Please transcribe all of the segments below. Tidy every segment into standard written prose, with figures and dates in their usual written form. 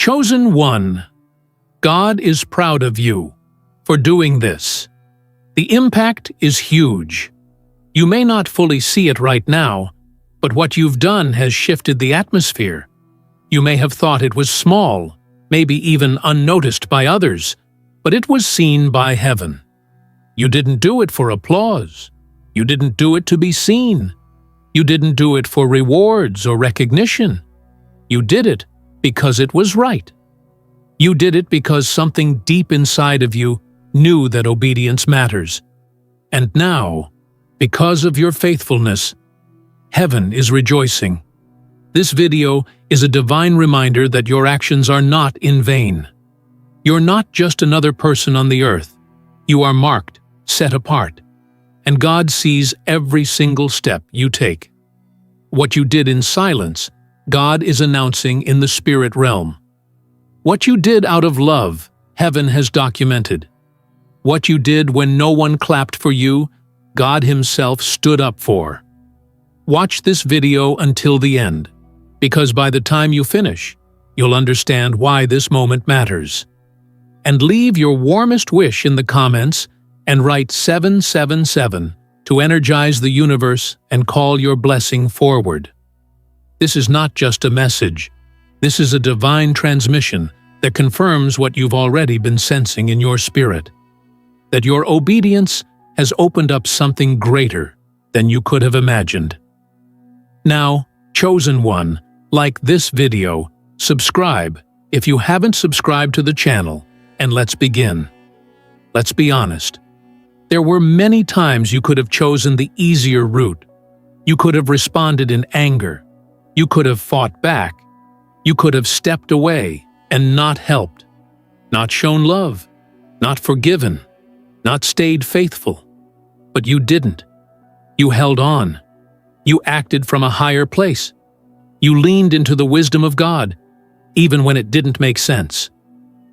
Chosen one, God is proud of you for doing this. The impact is huge. You may not fully see it right now, but what you've done has shifted the atmosphere. You may have thought it was small, maybe even unnoticed by others, but it was seen by heaven. You didn't do it for applause. You didn't do it to be seen. You didn't do it for rewards or recognition. You did it because it was right. You did it because something deep inside of you knew that obedience matters. And now, because of your faithfulness, heaven is rejoicing. This video is a divine reminder that your actions are not in vain. You're not just another person on the earth. You are marked, set apart, and God sees every single step you take. What you did in silence, God is announcing in the spirit realm. What you did out of love, heaven has documented. What you did when no one clapped for you, God Himself stood up for. Watch this video until the end, because by the time you finish, you'll understand why this moment matters. And leave your warmest wish in the comments and write 777 to energize the universe and call your blessing forward. This is not just a message. This is a divine transmission that confirms what you've already been sensing in your spirit. That your obedience has opened up something greater than you could have imagined. Now, chosen one, like this video, subscribe if you haven't subscribed to the channel, and let's begin. Let's be honest. There were many times you could have chosen the easier route. You could have responded in anger. You could have fought back. You could have stepped away and not helped, not shown love, not forgiven, not stayed faithful. But you didn't. You held on. You acted from a higher place. You leaned into the wisdom of God, even when it didn't make sense.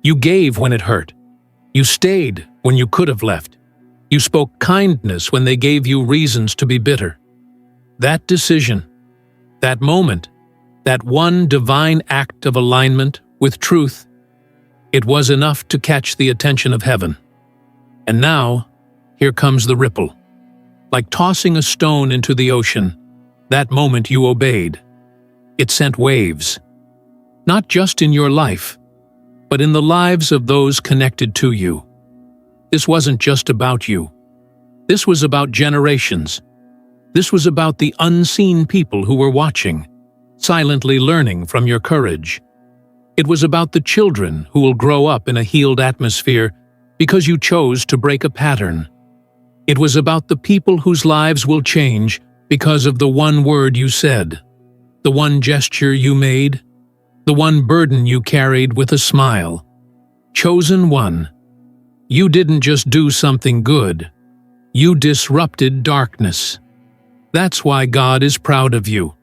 You gave when it hurt. You stayed when you could have left. You spoke kindness when they gave you reasons to be bitter. That decision, that moment, that one divine act of alignment with truth, it was enough to catch the attention of heaven. And now, here comes the ripple. Like tossing a stone into the ocean, that moment you obeyed. It sent waves. Not just in your life, but in the lives of those connected to you. This wasn't just about you. This was about generations. This was about the unseen people who were watching, silently learning from your courage. It was about the children who will grow up in a healed atmosphere because you chose to break a pattern. It was about the people whose lives will change because of the one word you said, the one gesture you made, the one burden you carried with a smile. Chosen one. You didn't just do something good. You disrupted darkness. That's why God is proud of you.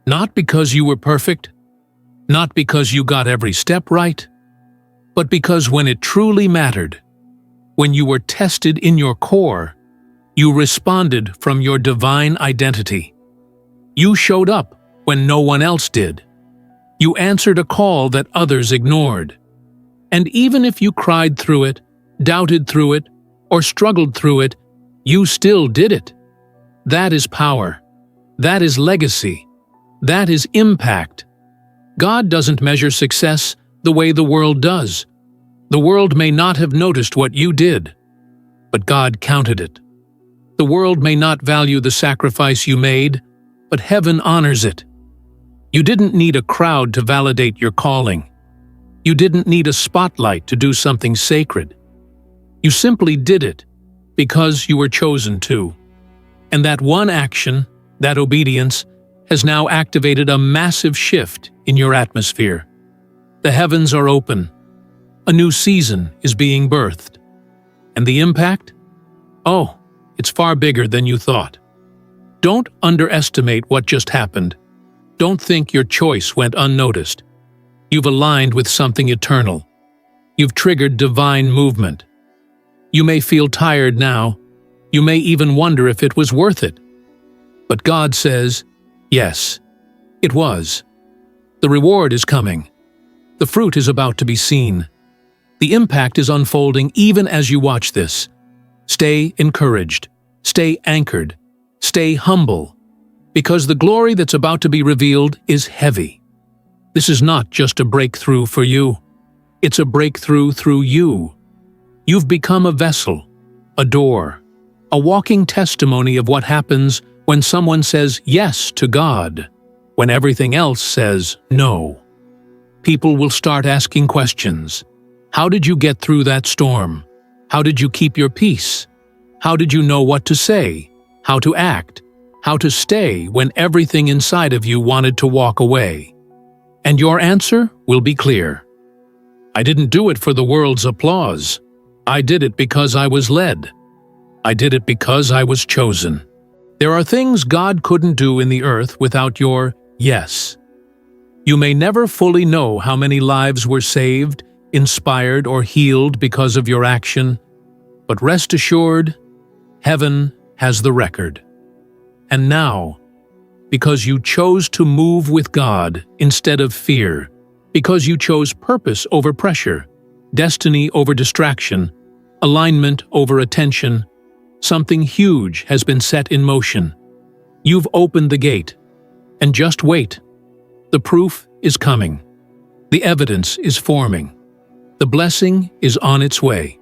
Not because you were perfect, not because you got every step right, but because when it truly mattered, when you were tested in your core, you responded from your divine identity. You showed up when no one else did. You answered a call that others ignored. And even if you cried through it, doubted through it, or struggled through it, you still did it. That is power. That is legacy. That is impact. God doesn't measure success the way the world does. The world may not have noticed what you did, but God counted it. The world may not value the sacrifice you made, but heaven honors it. You didn't need a crowd to validate your calling. You didn't need a spotlight to do something sacred. You simply did it because you were chosen to. And that one action, that obedience, has now activated a massive shift in your atmosphere. The heavens are open. A new season is being birthed. And the impact? Oh, it's far bigger than you thought. Don't underestimate what just happened. Don't think your choice went unnoticed. You've aligned with something eternal. You've triggered divine movement. You may feel tired now. You may even wonder if it was worth it. But God says, yes, it was. The reward is coming. The fruit is about to be seen. The impact is unfolding even as you watch this. Stay encouraged. Stay anchored. Stay humble. Because the glory that's about to be revealed is heavy. This is not just a breakthrough for you. It's a breakthrough through you. You've become a vessel, a door, a walking testimony of what happens when someone says yes to God, when everything else says no. People will start asking questions. How did you get through that storm? How did you keep your peace? How did you know what to say, how to act, how to stay when everything inside of you wanted to walk away? And your answer will be clear. I didn't do it for the world's applause. I did it because I was led. I did it because I was chosen. There are things God couldn't do in the earth without your yes. You may never fully know how many lives were saved, inspired, or healed because of your action, but rest assured, heaven has the record. And now, because you chose to move with God instead of fear, because you chose purpose over pressure, destiny over distraction, alignment over attention, something huge has been set in motion. You've opened the gate, and just wait. The proof is coming. The evidence is forming. The blessing is on its way.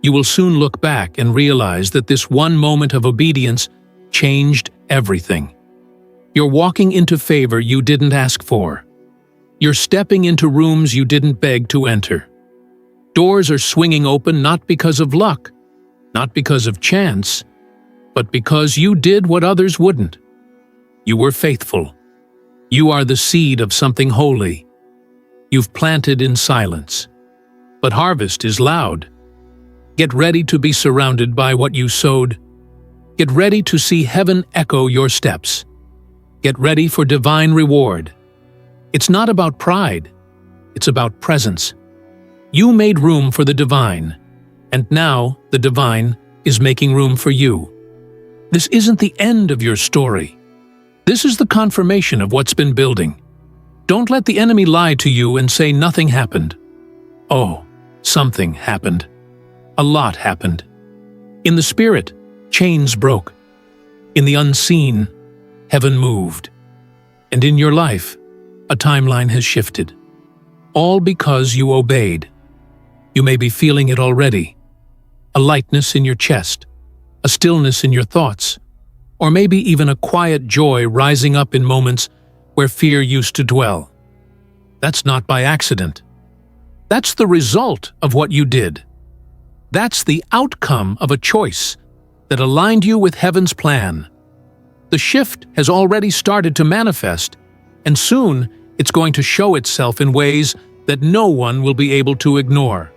You will soon look back and realize that this one moment of obedience changed everything. You're walking into favor you didn't ask for. You're stepping into rooms you didn't beg to enter. Doors are swinging open not because of luck, not because of chance, but because you did what others wouldn't. You were faithful. You are the seed of something holy. You've planted in silence. But harvest is loud. Get ready to be surrounded by what you sowed. Get ready to see heaven echo your steps. Get ready for divine reward. It's not about pride. It's about presence. You made room for the divine, and now the divine is making room for you. This isn't the end of your story. This is the confirmation of what's been building. Don't let the enemy lie to you and say nothing happened. Oh, something happened. A lot happened. In the spirit, chains broke. In the unseen, heaven moved. And in your life, a timeline has shifted. All because you obeyed. You may be feeling it already. A lightness in your chest, a stillness in your thoughts, or maybe even a quiet joy rising up in moments where fear used to dwell. That's not by accident. That's the result of what you did. That's the outcome of a choice that aligned you with heaven's plan. The shift has already started to manifest, and soon it's going to show itself in ways that no one will be able to ignore.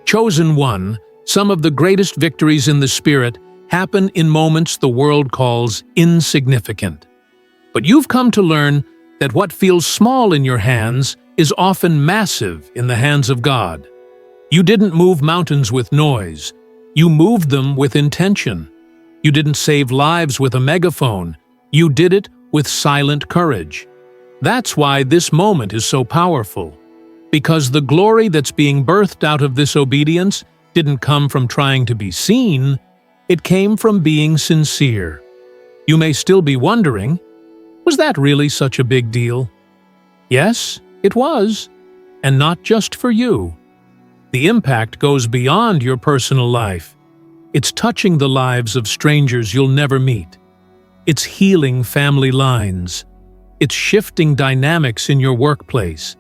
Chosen one, some of the greatest victories in the Spirit happen in moments the world calls insignificant. But you've come to learn that what feels small in your hands is often massive in the hands of God. You didn't move mountains with noise. You moved them with intention. You didn't save lives with a megaphone. You did it with silent courage. That's why this moment is so powerful. Because the glory that's being birthed out of this obedience didn't come from trying to be seen, it came from being sincere. You may still be wondering, was that really such a big deal? Yes, it was, and not just for you. The impact goes beyond your personal life. It's touching the lives of strangers you'll never meet. It's healing family lines. It's shifting dynamics in your workplace.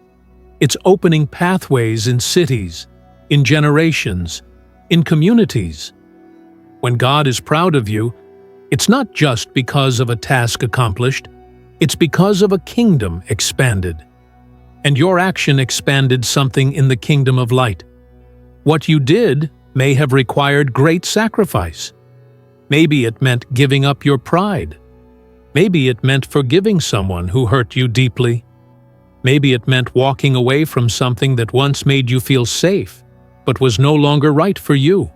It's opening pathways in cities, in generations, in communities. When God is proud of you, it's not just because of a task accomplished, it's because of a kingdom expanded. And your action expanded something in the kingdom of light. What you did may have required great sacrifice. Maybe it meant giving up your pride. Maybe it meant forgiving someone who hurt you deeply. Maybe it meant walking away from something that once made you feel safe, but was no longer right for you.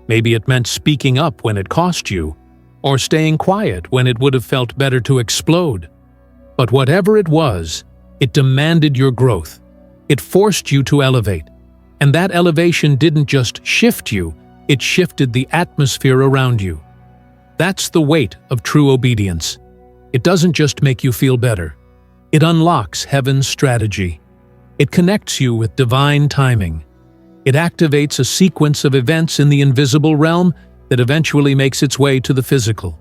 Maybe it meant speaking up when it cost you, or staying quiet when it would have felt better to explode. But whatever it was, it demanded your growth. It forced you to elevate. And that elevation didn't just shift you, it shifted the atmosphere around you. That's the weight of true obedience. It doesn't just make you feel better. It unlocks heaven's strategy. It connects you with divine timing. It activates a sequence of events in the invisible realm that eventually makes its way to the physical.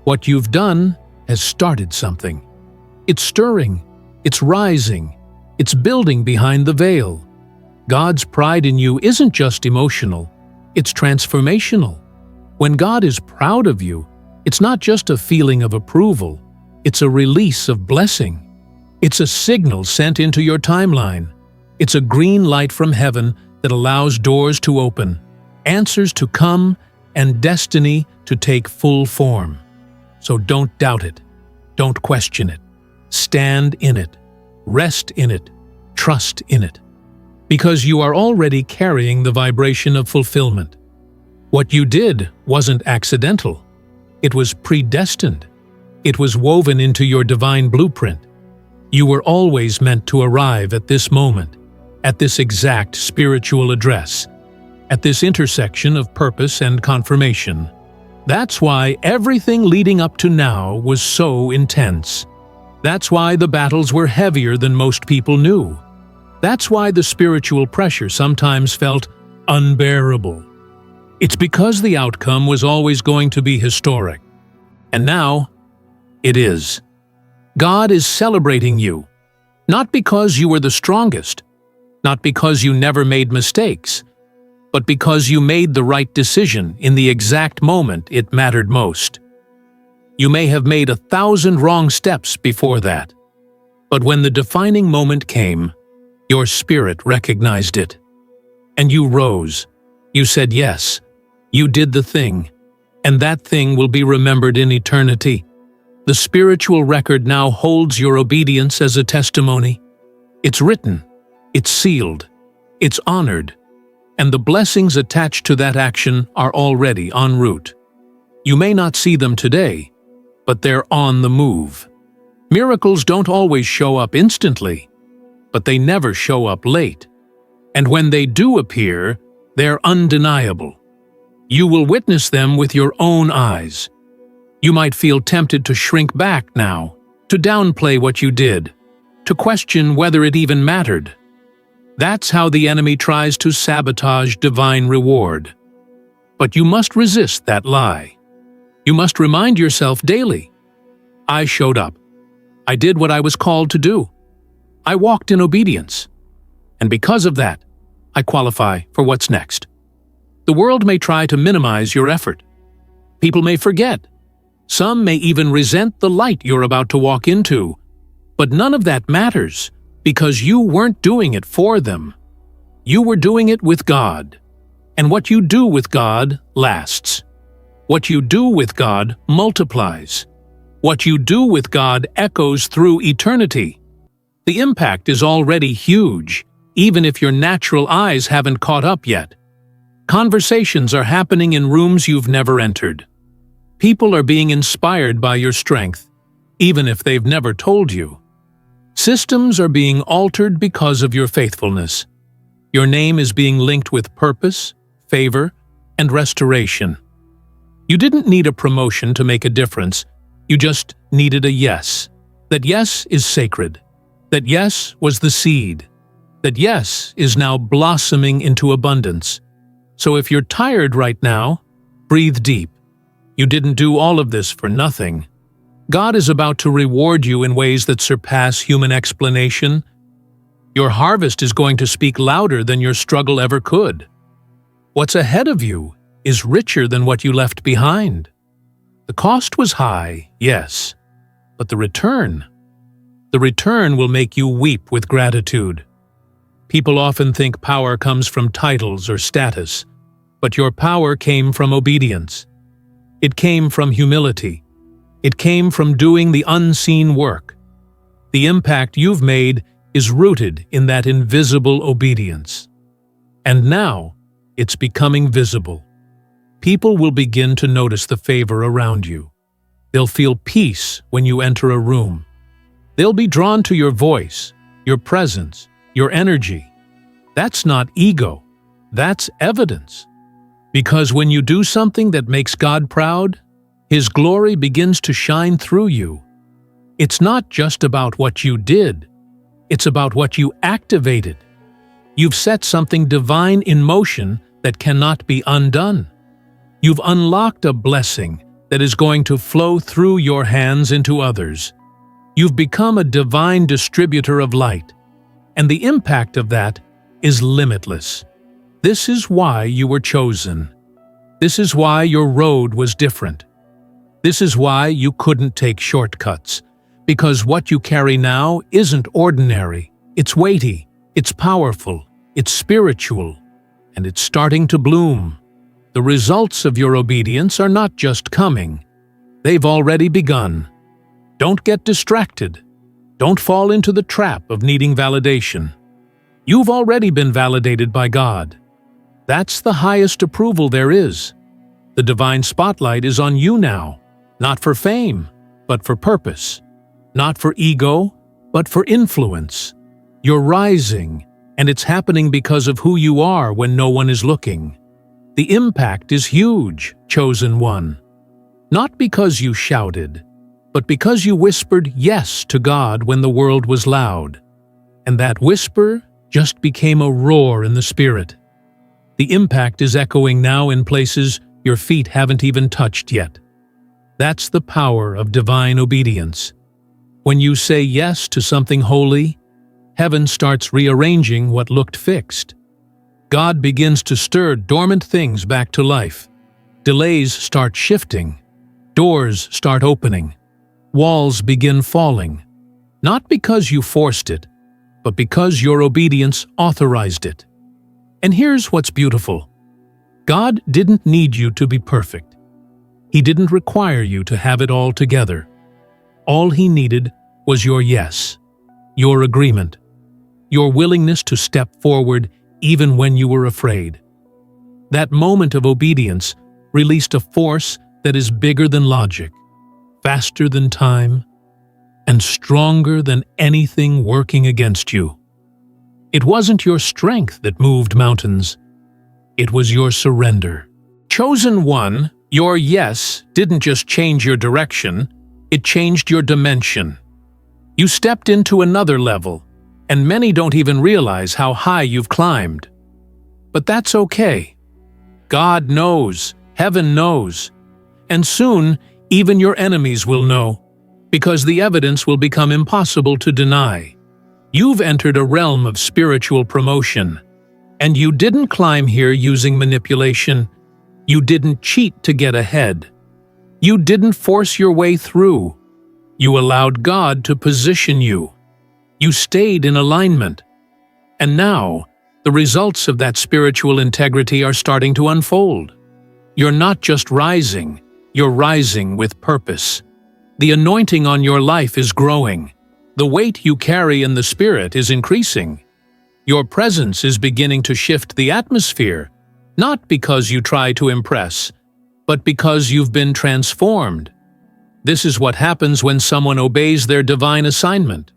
What you've done has started something. It's stirring. It's rising. It's building behind the veil. God's pride in you isn't just emotional. It's transformational. When God is proud of you, it's not just a feeling of approval. It's a release of blessing. It's a signal sent into your timeline. It's a green light from heaven that allows doors to open, answers to come, and destiny to take full form. So don't doubt it. Don't question it. Stand in it. Rest in it. Trust in it. Because you are already carrying the vibration of fulfillment. What you did wasn't accidental. It was predestined. It was woven into your divine blueprint. You were always meant to arrive at this moment, at this exact spiritual address, at this intersection of purpose and confirmation. That's why everything leading up to now was so intense. That's why the battles were heavier than most people knew. That's why the spiritual pressure sometimes felt unbearable. It's because the outcome was always going to be historic. And now, it is. God is celebrating you, not because you were the strongest, not because you never made mistakes, but because you made the right decision in the exact moment it mattered most. You may have made 1,000 wrong steps before that, but when the defining moment came, your spirit recognized it. And you rose. You said yes. You did the thing. And that thing will be remembered in eternity. The spiritual record now holds your obedience as a testimony. It's written. It's sealed. It's honored. And the blessings attached to that action are already en route. You may not see them today, but they're on the move. Miracles don't always show up instantly, but they never show up late. And when they do appear, they're undeniable. You will witness them with your own eyes. You might feel tempted to shrink back now, to downplay what you did, to question whether it even mattered. That's how the enemy tries to sabotage divine reward. But you must resist that lie. You must remind yourself daily, I showed up. I did what I was called to do. I walked in obedience. And because of that, I qualify for what's next. The world may try to minimize your effort. People may forget. Some may even resent the light you're about to walk into. But none of that matters, because you weren't doing it for them. You were doing it with God. And what you do with God lasts. What you do with God multiplies. What you do with God echoes through eternity. The impact is already huge, even if your natural eyes haven't caught up yet. Conversations are happening in rooms you've never entered. People are being inspired by your strength, even if they've never told you. Systems are being altered because of your faithfulness. Your name is being linked with purpose, favor, and restoration. You didn't need a promotion to make a difference. You just needed a yes. That yes is sacred. That yes was the seed. That yes is now blossoming into abundance. So if you're tired right now, breathe deep. You didn't do all of this for nothing. God is about to reward you in ways that surpass human explanation. Your harvest is going to speak louder than your struggle ever could. What's ahead of you is richer than what you left behind. The cost was high, yes, but the return will make you weep with gratitude. People often think power comes from titles or status, but your power came from obedience. It came from humility. It came from doing the unseen work. The impact you've made is rooted in that invisible obedience. And now, it's becoming visible. People will begin to notice the favor around you. They'll feel peace when you enter a room. They'll be drawn to your voice, your presence, your energy. That's not ego. That's evidence. Because when you do something that makes God proud, His glory begins to shine through you. It's not just about what you did. It's about what you activated. You've set something divine in motion that cannot be undone. You've unlocked a blessing that is going to flow through your hands into others. You've become a divine distributor of light, and the impact of that is limitless. This is why you were chosen. This is why your road was different. This is why you couldn't take shortcuts, because what you carry now isn't ordinary. It's weighty, it's powerful, it's spiritual, and it's starting to bloom. The results of your obedience are not just coming. They've already begun. Don't get distracted. Don't fall into the trap of needing validation. You've already been validated by God. That's the highest approval there is. The divine spotlight is on you now, not for fame, but for purpose. Not for ego, but for influence. You're rising, and it's happening because of who you are when no one is looking. The impact is huge, chosen one. Not because you shouted, but because you whispered yes to God when the world was loud. And that whisper just became a roar in the spirit. The impact is echoing now in places your feet haven't even touched yet. That's the power of divine obedience. When you say yes to something holy, heaven starts rearranging what looked fixed. God begins to stir dormant things back to life. Delays start shifting. Doors start opening. Walls begin falling. Not because you forced it, but because your obedience authorized it. And here's what's beautiful. God didn't need you to be perfect. He didn't require you to have it all together. All He needed was your yes, your agreement, your willingness to step forward even when you were afraid. That moment of obedience released a force that is bigger than logic, faster than time, and stronger than anything working against you. It wasn't your strength that moved mountains. It was your surrender. Chosen one, your yes didn't just change your direction, it changed your dimension. You stepped into another level, and many don't even realize how high you've climbed. But that's okay. God knows, heaven knows, and soon even your enemies will know, because the evidence will become impossible to deny. You've entered a realm of spiritual promotion, and you didn't climb here using manipulation. You didn't cheat to get ahead. You didn't force your way through. You allowed God to position you. You stayed in alignment. And now, the results of that spiritual integrity are starting to unfold. You're not just rising, you're rising with purpose. The anointing on your life is growing. The weight you carry in the Spirit is increasing. Your presence is beginning to shift the atmosphere, not because you try to impress, but because you've been transformed. This is what happens when someone obeys their divine assignment.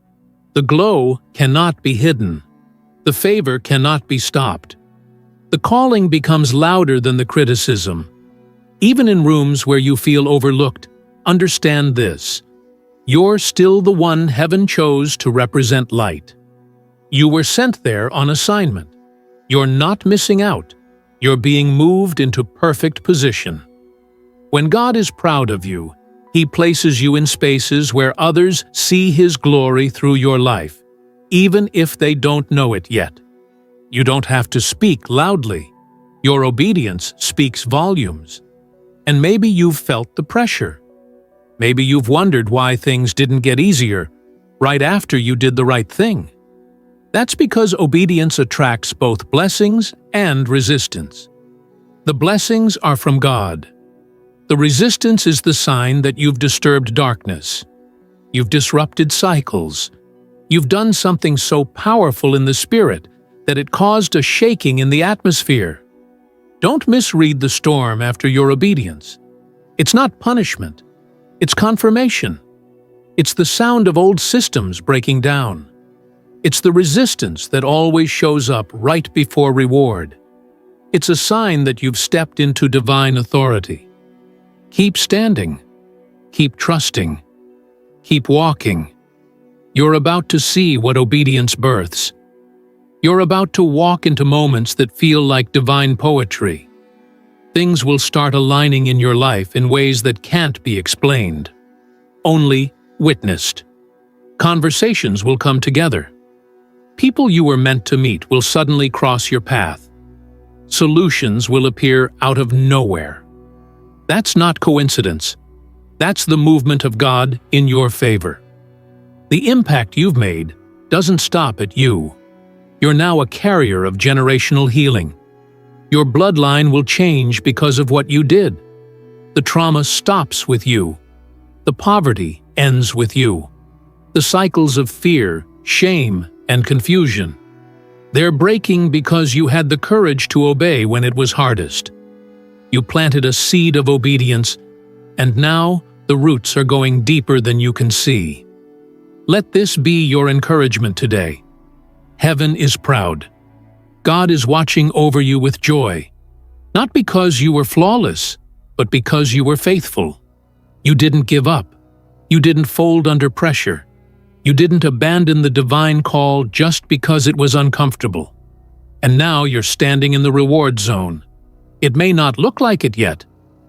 The glow cannot be hidden. The favor cannot be stopped. The calling becomes louder than the criticism. Even in rooms where you feel overlooked, understand this. You're still the one heaven chose to represent light. You were sent there on assignment. You're not missing out. You're being moved into perfect position. When God is proud of you, He places you in spaces where others see His glory through your life, even if they don't know it yet. You don't have to speak loudly. Your obedience speaks volumes. And maybe you've felt the pressure. Maybe you've wondered why things didn't get easier right after you did the right thing. That's because obedience attracts both blessings and resistance. The blessings are from God. The resistance is the sign that you've disturbed darkness. You've disrupted cycles. You've done something so powerful in the Spirit that it caused a shaking in the atmosphere. Don't misread the storm after your obedience. It's not punishment. It's confirmation. It's the sound of old systems breaking down. It's the resistance that always shows up right before reward. It's a sign that you've stepped into divine authority. Keep standing. Keep trusting. Keep walking. You're about to see what obedience births. You're about to walk into moments that feel like divine poetry. Things will start aligning in your life in ways that can't be explained, only witnessed. Conversations will come together. People you were meant to meet will suddenly cross your path. Solutions will appear out of nowhere. That's not coincidence. That's the movement of God in your favor. The impact you've made doesn't stop at you. You're now a carrier of generational healing. Your bloodline will change because of what you did. The trauma stops with you. The poverty ends with you. The cycles of fear, shame, and confusion. They're breaking because you had the courage to obey when it was hardest. You planted a seed of obedience, and now the roots are going deeper than you can see. Let this be your encouragement today. Heaven is proud. God is watching over you with joy, not because you were flawless, but because you were faithful. You didn't give up. You didn't fold under pressure. You didn't abandon the divine call just because it was uncomfortable. And now you're standing in the reward zone. It may not look like it yet,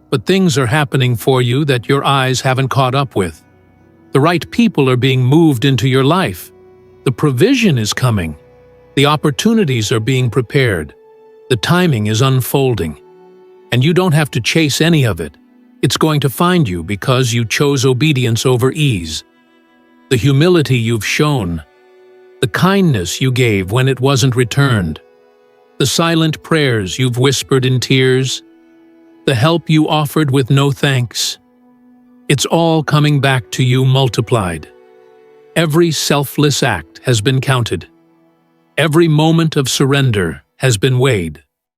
but things are happening for you that your eyes haven't caught up with. The right people are being moved into your life. The provision is coming. The opportunities are being prepared. The timing is unfolding. And you don't have to chase any of it. It's going to find you because you chose obedience over ease. The humility you've shown, the kindness you gave when it wasn't returned, the silent prayers you've whispered in tears, the help you offered with no thanks. It's all coming back to you multiplied. Every selfless act has been counted. Every moment of surrender has been weighed.